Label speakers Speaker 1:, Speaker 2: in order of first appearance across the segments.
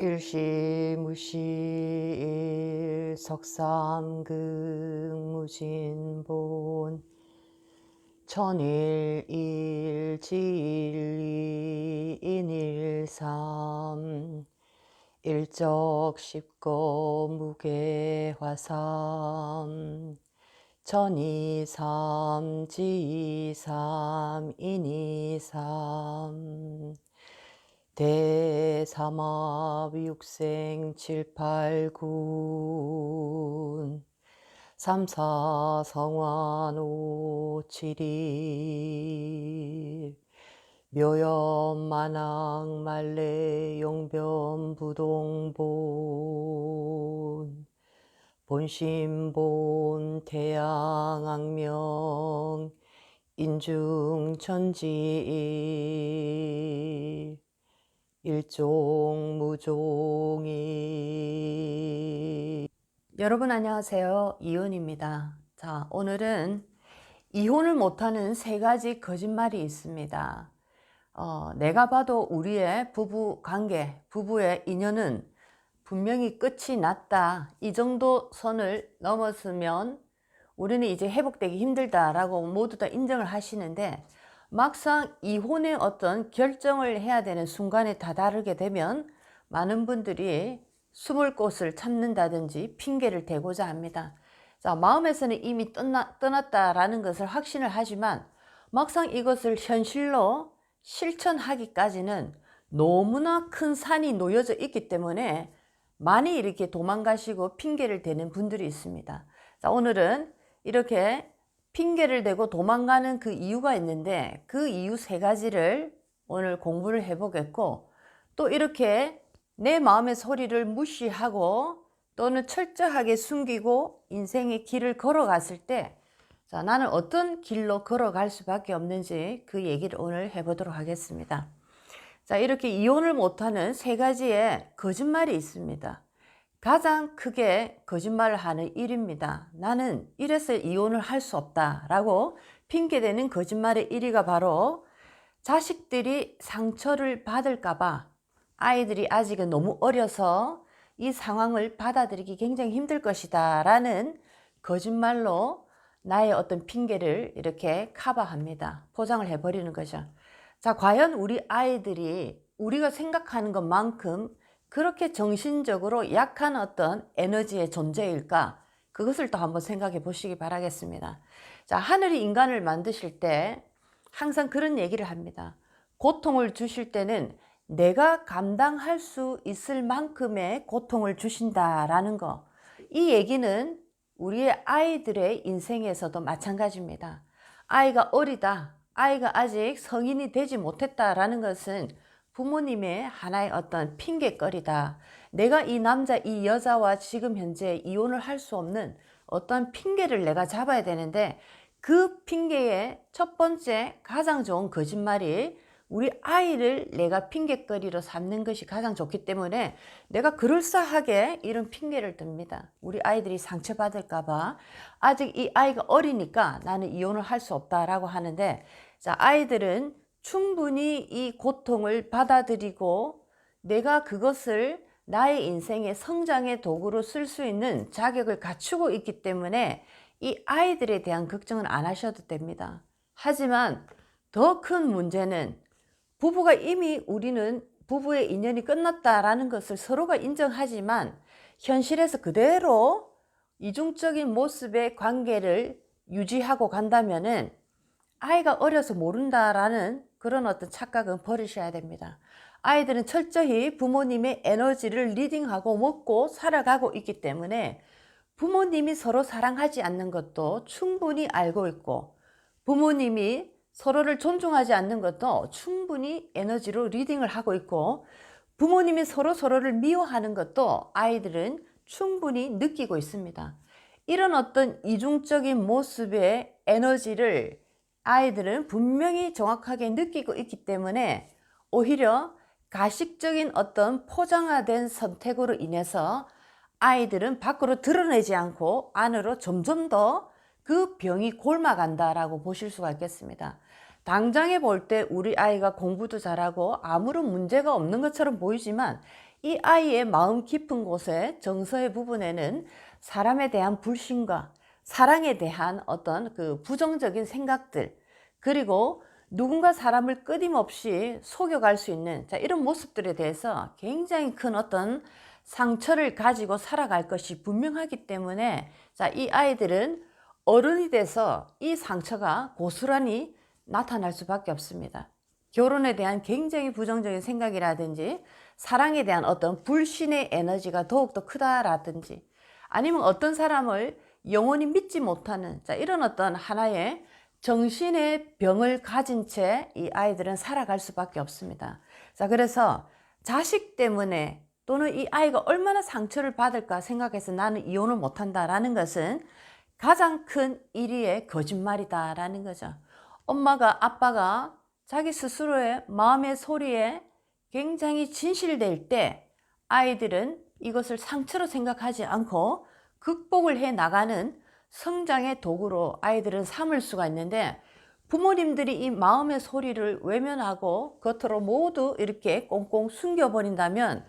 Speaker 1: 일시무시 일석삼극무진본 천일일지일이인일삼 일적십거무게화삼 천이삼지이삼인이삼 대삼합육생 칠팔군 삼사성환오칠일 묘연만왕말레용변부동본 본심본 태양악명 인중천지일 일종무종이. 여러분 안녕하세요. 이은입니다. 자, 오늘은 이혼을 못하는 세 가지 거짓말이 있습니다. 내가 봐도 우리의 부부 관계, 부부의 인연은 분명히 끝이 났다. 이 정도 선을 넘었으면 우리는 이제 회복되기 힘들다라고 모두 다 인정을 하시는데, 막상 이혼의 어떤 결정을 해야 되는 순간에 다다르게 되면 많은 분들이 숨을 곳을 찾는다든지 핑계를 대고자 합니다. 자, 마음에서는 이미 떠났다라는 것을 확신을 하지만 막상 이것을 현실로 실천하기까지는 너무나 큰 산이 놓여져 있기 때문에 많이 이렇게 도망가시고 핑계를 대는 분들이 있습니다. 자, 오늘은 이렇게 핑계를 대고 도망가는 그 이유가 있는데, 그 이유 세 가지를 오늘 공부를 해보겠고, 또 이렇게 내 마음의 소리를 무시하고 또는 철저하게 숨기고 인생의 길을 걸어갔을 때, 자, 나는 어떤 길로 걸어갈 수밖에 없는지 그 얘기를 오늘 해보도록 하겠습니다. 자, 이렇게 이혼을 못하는 세 가지의 거짓말이 있습니다. 가장 크게 거짓말을 하는 일입니다. 나는 이래서 이혼을 할 수 없다라고 핑계대는 거짓말의 1위가 바로 자식들이 상처를 받을까봐, 아이들이 아직은 너무 어려서 이 상황을 받아들이기 굉장히 힘들 것이다 라는 거짓말로 나의 어떤 핑계를 이렇게 커버합니다. 포장을 해버리는 거죠. 자, 과연 우리 아이들이 우리가 생각하는 것만큼 그렇게 정신적으로 약한 어떤 에너지의 존재일까? 그것을 또 한번 생각해 보시기 바라겠습니다. 자, 하늘이 인간을 만드실 때 항상 그런 얘기를 합니다. 고통을 주실 때는 내가 감당할 수 있을 만큼의 고통을 주신다라는 거. 이 얘기는 우리의 아이들의 인생에서도 마찬가지입니다. 아이가 어리다, 아이가 아직 성인이 되지 못했다라는 것은 부모님의 하나의 어떤 핑계거리다. 내가 이 남자, 이 여자와 지금 현재 이혼을 할 수 없는 어떤 핑계를 내가 잡아야 되는데, 그 핑계의 첫 번째 가장 좋은 거짓말이 우리 아이를 내가 핑계거리로 삼는 것이 가장 좋기 때문에 내가 그럴싸하게 이런 핑계를 듭니다. 우리 아이들이 상처받을까봐, 아직 이 아이가 어리니까 나는 이혼을 할 수 없다라고 하는데, 자, 아이들은 충분히 이 고통을 받아들이고 내가 그것을 나의 인생의 성장의 도구로 쓸 수 있는 자격을 갖추고 있기 때문에 이 아이들에 대한 걱정은 안 하셔도 됩니다. 하지만 더 큰 문제는, 부부가 이미 우리는 부부의 인연이 끝났다라는 것을 서로가 인정하지만 현실에서 그대로 이중적인 모습의 관계를 유지하고 간다면은 아이가 어려서 모른다라는 그런 어떤 착각은 버리셔야 됩니다. 아이들은 철저히 부모님의 에너지를 리딩하고 먹고 살아가고 있기 때문에 부모님이 서로 사랑하지 않는 것도 충분히 알고 있고, 부모님이 서로를 존중하지 않는 것도 충분히 에너지로 리딩을 하고 있고, 부모님이 서로를 미워하는 것도 아이들은 충분히 느끼고 있습니다. 이런 어떤 이중적인 모습의 에너지를 아이들은 분명히 정확하게 느끼고 있기 때문에 오히려 가식적인 어떤 포장화된 선택으로 인해서 아이들은 밖으로 드러내지 않고 안으로 점점 더 그 병이 곪아간다라고 보실 수가 있겠습니다. 당장에 볼 때 우리 아이가 공부도 잘하고 아무런 문제가 없는 것처럼 보이지만 이 아이의 마음 깊은 곳에 정서의 부분에는 사람에 대한 불신과 사랑에 대한 어떤 그 부정적인 생각들, 그리고 누군가 사람을 끊임없이 속여갈 수 있는 이런 모습들에 대해서 굉장히 큰 어떤 상처를 가지고 살아갈 것이 분명하기 때문에 이 아이들은 어른이 돼서 이 상처가 고스란히 나타날 수밖에 없습니다. 결혼에 대한 굉장히 부정적인 생각이라든지 사랑에 대한 어떤 불신의 에너지가 더욱더 크다라든지, 아니면 어떤 사람을 영원히 믿지 못하는 이런 어떤 하나의 정신의 병을 가진 채 이 아이들은 살아갈 수밖에 없습니다. 그래서 자식 때문에 또는 이 아이가 얼마나 상처를 받을까 생각해서 나는 이혼을 못한다라는 것은 가장 큰 일위의 거짓말이다라는 거죠. 엄마가, 아빠가 자기 스스로의 마음의 소리에 굉장히 진실될 때 아이들은 이것을 상처로 생각하지 않고 극복을 해 나가는 성장의 도구로 아이들은 삼을 수가 있는데, 부모님들이 이 마음의 소리를 외면하고 겉으로 모두 이렇게 꽁꽁 숨겨버린다면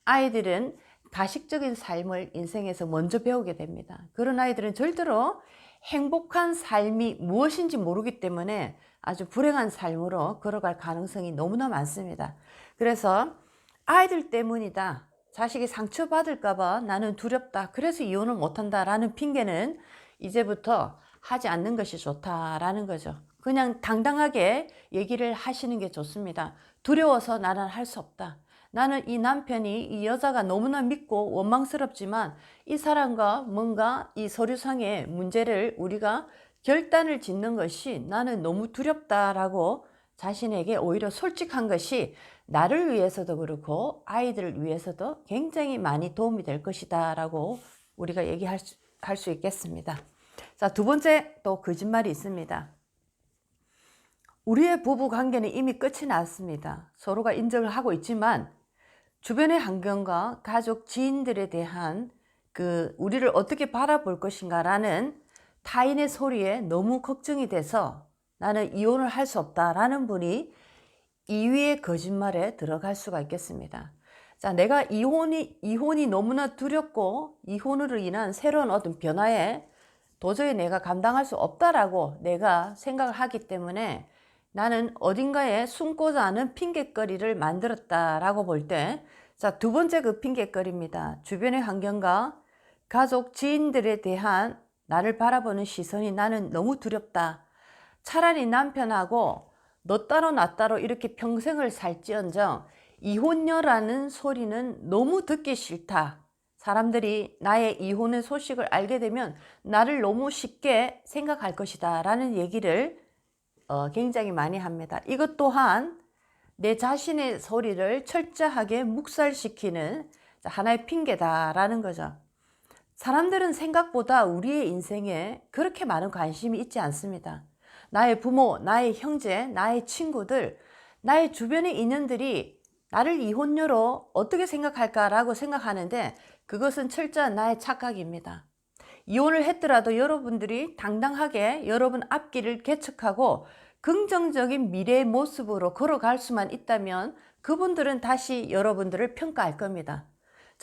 Speaker 1: 아이들은 가식적인 삶을 인생에서 먼저 배우게 됩니다. 그런 아이들은 절대로 행복한 삶이 무엇인지 모르기 때문에 아주 불행한 삶으로 걸어갈 가능성이 너무나 많습니다. 그래서 아이들 때문이다, 자식이 상처받을까봐 나는 두렵다, 그래서 이혼을 못한다 라는 핑계는 이제부터 하지 않는 것이 좋다라는 거죠. 그냥 당당하게 얘기를 하시는 게 좋습니다. 두려워서 나는 할 수 없다. 나는 이 남편이, 이 여자가 너무나 믿고 원망스럽지만 이 사람과 뭔가 이 서류상의 문제를 우리가 결단을 짓는 것이 나는 너무 두렵다라고 자신에게 오히려 솔직한 것이 나를 위해서도 그렇고 아이들을 위해서도 굉장히 많이 도움이 될 것이다 라고 우리가 얘기할 수 있겠습니다. 두 번째 또 거짓말이 있습니다. 우리의 부부 관계는 이미 끝이 났습니다. 서로가 인정을 하고 있지만 주변의 환경과 가족, 지인들에 대한 우리를 어떻게 바라볼 것인가 라는 타인의 소리에 너무 걱정이 돼서 나는 이혼을 할 수 없다라는 분이 2위의 거짓말에 들어갈 수가 있겠습니다. 내가 이혼이 너무나 두렵고 이혼으로 인한 새로운 어떤 변화에 도저히 내가 감당할 수 없다라고 내가 생각을 하기 때문에 나는 어딘가에 숨고자 하는 핑곗거리를 만들었다라고 볼 때, 두 번째 그 핑곗거리입니다. 주변의 환경과 가족, 지인들에 대한 나를 바라보는 시선이 나는 너무 두렵다. 차라리 남편하고 너 따로 나 따로 이렇게 평생을 살지언정 이혼녀라는 소리는 너무 듣기 싫다. 사람들이 나의 이혼의 소식을 알게 되면 나를 너무 쉽게 생각할 것이다 라는 얘기를 굉장히 많이 합니다. 이것 또한 내 자신의 소리를 철저하게 묵살시키는 하나의 핑계다라는 거죠. 사람들은 생각보다 우리의 인생에 그렇게 많은 관심이 있지 않습니다. 나의 부모, 나의 형제, 나의 친구들, 나의 주변의 인연들이 나를 이혼녀로 어떻게 생각할까라고 생각하는데 그것은 철저한 나의 착각입니다. 이혼을 했더라도 여러분들이 당당하게 여러분 앞길을 개척하고 긍정적인 미래의 모습으로 걸어갈 수만 있다면 그분들은 다시 여러분들을 평가할 겁니다.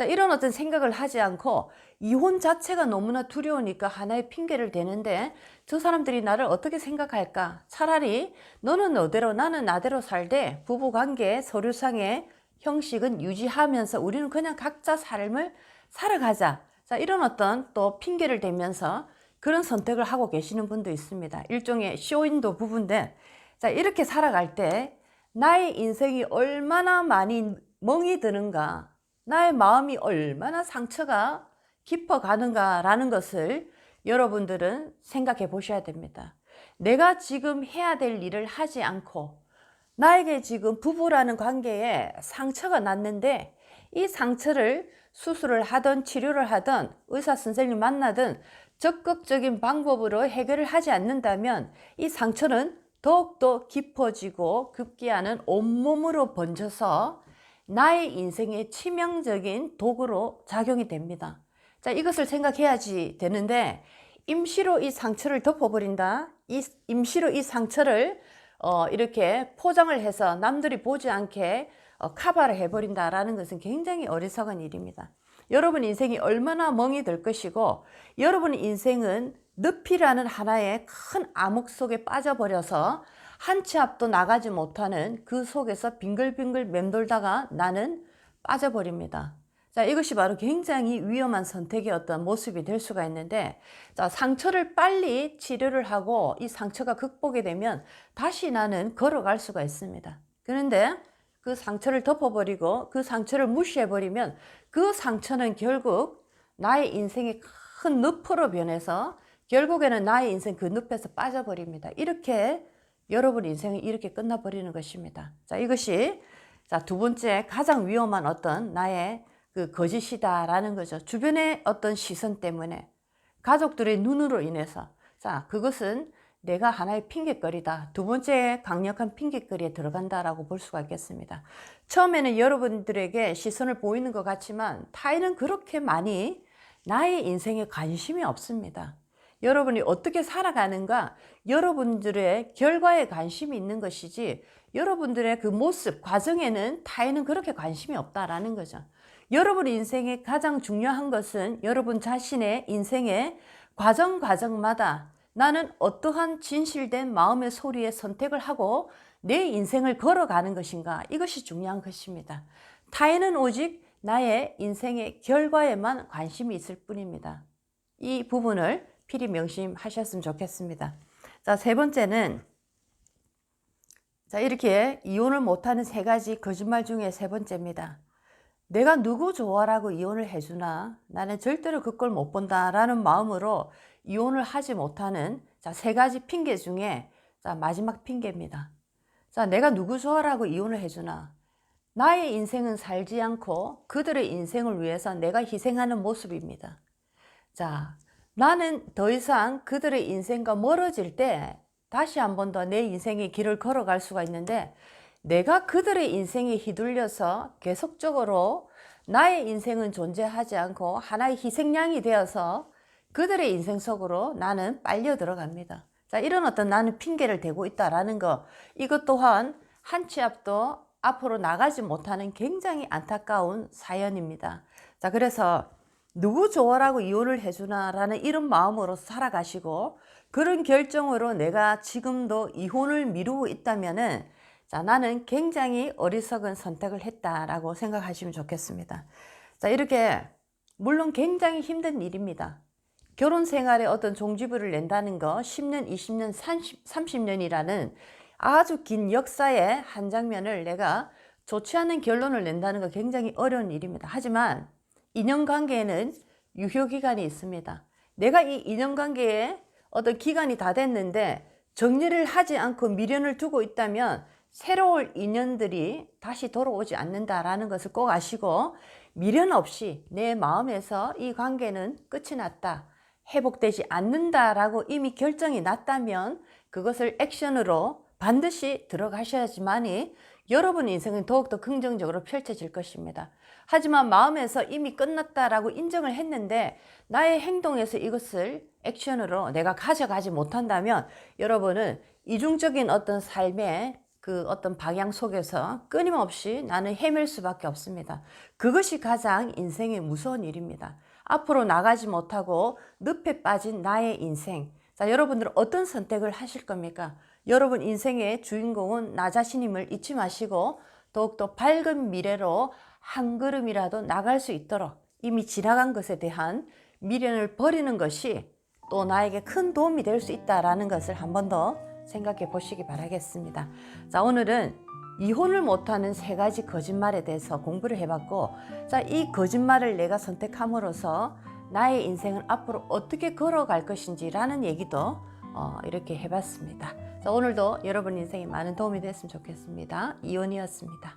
Speaker 1: 이런 어떤 생각을 하지 않고 이혼 자체가 너무나 두려우니까 하나의 핑계를 대는데 저 사람들이 나를 어떻게 생각할까? 차라리 너는 너대로 나는 나대로 살되 부부관계 서류상의 형식은 유지하면서 우리는 그냥 각자 삶을 살아가자. 이런 어떤 또 핑계를 대면서 그런 선택을 하고 계시는 분도 있습니다. 일종의 쇼윈도 부부인데 이렇게 살아갈 때 나의 인생이 얼마나 많이 멍이 드는가, 나의 마음이 얼마나 상처가 깊어가는가 라는 것을 여러분들은 생각해 보셔야 됩니다. 내가 지금 해야 될 일을 하지 않고 나에게 지금 부부라는 관계에 상처가 났는데 이 상처를 수술을 하든 치료를 하든 의사 선생님 만나든 적극적인 방법으로 해결을 하지 않는다면 이 상처는 더욱더 깊어지고 급기야는 온몸으로 번져서 나의 인생의 치명적인 도구로 작용이 됩니다. 이것을 생각해야지 되는데 임시로 이 상처를 덮어버린다. 임시로 이 상처를 이렇게 포장을 해서 남들이 보지 않게 커버를 해버린다라는 것은 굉장히 어리석은 일입니다. 여러분 인생이 얼마나 멍이 들 것이고 여러분 인생은 늪이라는 하나의 큰 암흑 속에 빠져버려서 한 치 앞도 나가지 못하는 그 속에서 빙글빙글 맴돌다가 나는 빠져버립니다. 자, 이것이 바로 굉장히 위험한 선택의 어떤 모습이 될 수가 있는데, 자, 상처를 빨리 치료를 하고 이 상처가 극복이 되면 다시 나는 걸어갈 수가 있습니다. 그런데 그 상처를 덮어버리고 그 상처를 무시해버리면 그 상처는 결국 나의 인생의 큰 늪으로 변해서 결국에는 나의 인생 그 늪에서 빠져버립니다. 이렇게 여러분 인생이 이렇게 끝나버리는 것입니다. 자, 이것이 자, 두 번째 가장 위험한 어떤 나의 그 거짓이다라는 거죠. 주변의 어떤 시선 때문에, 가족들의 눈으로 인해서. 자, 그것은 내가 하나의 핑계거리다. 두 번째 강력한 핑계거리에 들어간다라고 볼 수가 있겠습니다. 처음에는 여러분들에게 시선을 보이는 것 같지만 타인은 그렇게 많이 나의 인생에 관심이 없습니다. 여러분이 어떻게 살아가는가, 여러분들의 결과에 관심이 있는 것이지 여러분들의 그 모습, 과정에는 타인은 그렇게 관심이 없다라는 거죠. 여러분 인생의 가장 중요한 것은 여러분 자신의 인생의 과정마다 나는 어떠한 진실된 마음의 소리에 선택을 하고 내 인생을 걸어가는 것인가, 이것이 중요한 것입니다. 타인은 오직 나의 인생의 결과에만 관심이 있을 뿐입니다. 이 부분을 필히 명심하셨으면 좋겠습니다. 자, 세 번째는 자, 이렇게 이혼을 못하는 세 가지 거짓말 중에 세 번째입니다. 내가 누구 좋아라고 이혼을 해주나, 나는 절대로 그걸 못 본다라는 마음으로 이혼을 하지 못하는 자, 세 가지 핑계 중에 자, 마지막 핑계입니다. 자, 내가 누구 좋아라고 이혼을 해주나, 나의 인생은 살지 않고 그들의 인생을 위해서 내가 희생하는 모습입니다. 자, 나는 더 이상 그들의 인생과 멀어질 때 다시 한 번 더 내 인생의 길을 걸어갈 수가 있는데, 내가 그들의 인생에 휘둘려서 계속적으로 나의 인생은 존재하지 않고 하나의 희생양이 되어서 그들의 인생 속으로 나는 빨려 들어갑니다. 자, 이런 어떤 나는 핑계를 대고 있다라는 거, 이것 또한 한 치 앞도 앞으로 나가지 못하는 굉장히 안타까운 사연입니다. 자, 그래서 누구 좋아라고 이혼을 해주나 라는 이런 마음으로 살아가시고 그런 결정으로 내가 지금도 이혼을 미루고 있다면은 자, 나는 굉장히 어리석은 선택을 했다라고 생각하시면 좋겠습니다. 자, 이렇게 물론 굉장히 힘든 일입니다. 결혼 생활에 어떤 종지부를 낸다는 거 10년, 20년, 30년이라는 아주 긴 역사의 한 장면을 내가 좋지 않은 결론을 낸다는 거 굉장히 어려운 일입니다. 하지만 인연관계에는 유효기간이 있습니다. 내가 이 인연관계에 어떤 기간이 다 됐는데 정리를 하지 않고 미련을 두고 있다면 새로운 인연들이 다시 돌아오지 않는다라는 것을 꼭 아시고, 미련 없이 내 마음에서 이 관계는 끝이 났다, 회복되지 않는다라고 이미 결정이 났다면 그것을 액션으로 반드시 들어가셔야지만이 여러분 인생은 더욱더 긍정적으로 펼쳐질 것입니다. 하지만 마음에서 이미 끝났다라고 인정을 했는데 나의 행동에서 이것을 액션으로 내가 가져가지 못한다면 여러분은 이중적인 어떤 삶의 그 어떤 방향 속에서 끊임없이 나는 헤맬 수밖에 없습니다. 그것이 가장 인생의 무서운 일입니다. 앞으로 나가지 못하고 늪에 빠진 나의 인생. 자, 여러분들은 어떤 선택을 하실 겁니까? 여러분 인생의 주인공은 나 자신임을 잊지 마시고 더욱더 밝은 미래로 한 걸음이라도 나갈 수 있도록 이미 지나간 것에 대한 미련을 버리는 것이 또 나에게 큰 도움이 될 수 있다는 것을 한 번 더 생각해 보시기 바라겠습니다. 자, 오늘은 이혼을 못하는 세 가지 거짓말에 대해서 공부를 해봤고, 자, 이 거짓말을 내가 선택함으로써 나의 인생을 앞으로 어떻게 걸어갈 것인지라는 얘기도 이렇게 해봤습니다. 자, 오늘도 여러분 인생에 많은 도움이 됐으면 좋겠습니다. 이혼이었습니다.